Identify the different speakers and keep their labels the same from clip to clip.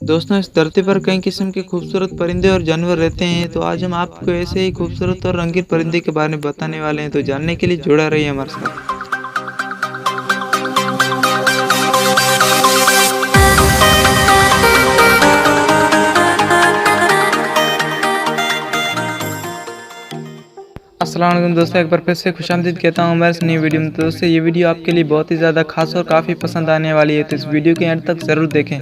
Speaker 1: दोस्तों, इस धरती पर कई किस्म के खूबसूरत परिंदे और जानवर रहते हैं। तो आज हम आपको ऐसे ही खूबसूरत और रंगीन परिंदे के बारे में बताने वाले हैं। तो जानने के लिए जुड़ा रहिए हमारे साथ। अस्सलाम वालेकुम दोस्तों, एक बार फिर से खुशामदीद कहता हूँ हमारे इस नई वीडियो में। तो दोस्तों, ये वीडियो आपके लिए बहुत ही ज़्यादा खास और काफ़ी पसंद आने वाली है। तो इस वीडियो के एंड तक ज़रूर देखें।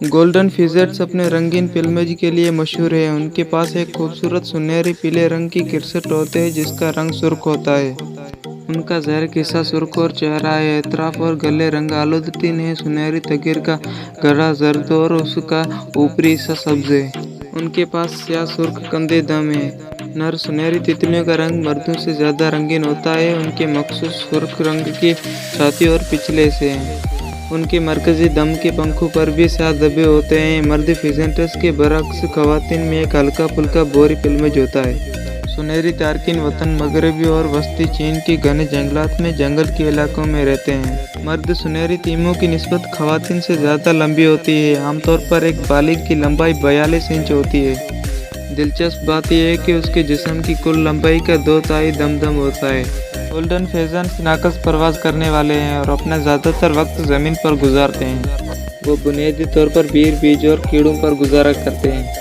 Speaker 1: गोल्डन फिशर्स अपने रंगीन प्लमेज के लिए मशहूर है। उनके पास एक खूबसूरत सुनहरी पीले रंग की किरसट होते हैं जिसका रंग सुर्ख होता है। उनका ज़हर का हिस्सा सुर्ख और चेहरा है। एतराफ और गले रंग आलूदतीन है। सुनहरी तगिर का गला जर्द और उसका ऊपरी हिस्सा सब्ज है। उनके पास स्याह सुर्ख कंधे दम है। नर सुनहरी तितलियों का रंग मर्दों से ज़्यादा रंगीन होता है। उनके मखसूस सुर्ख रंग की छाती और पिछले से हैं। उनके मरकजी दम के पंखों पर भी स्याह धब्बे होते हैं। मर्द फिजेंटस के बरक्स खवातीन में एक हल्का फुल्का बोरी प्लमेज होता है। सुनहरी तारकिन वतन मगरबी और वस्ती चीन के घने जंगलात में जंगल के इलाकों में रहते हैं। मर्द सुनहरी तीमों की निस्बत खवातीन से ज़्यादा लंबी होती है। आमतौर पर एक बालिग की लंबाई 42 इंच होती है। दिलचस्प बात यह है कि उसके जिस्म की कुल लंबाई का 2 दमदम होता है। गोल्डन फेजन्स नाकस परवाज करने वाले हैं और अपना ज़्यादातर वक्त ज़मीन पर गुजारते हैं। वो बुनियादी तौर पर बीर बीज और कीड़ों पर गुजारा करते हैं।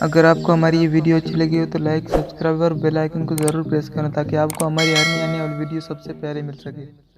Speaker 1: अगर आपको हमारी ये वीडियो अच्छी लगी हो तो लाइक, सब्सक्राइब और बेल आइकन को ज़रूर प्रेस करें ताकि आपको हमारी हर नई आने वाली वीडियो सबसे पहले मिल सके।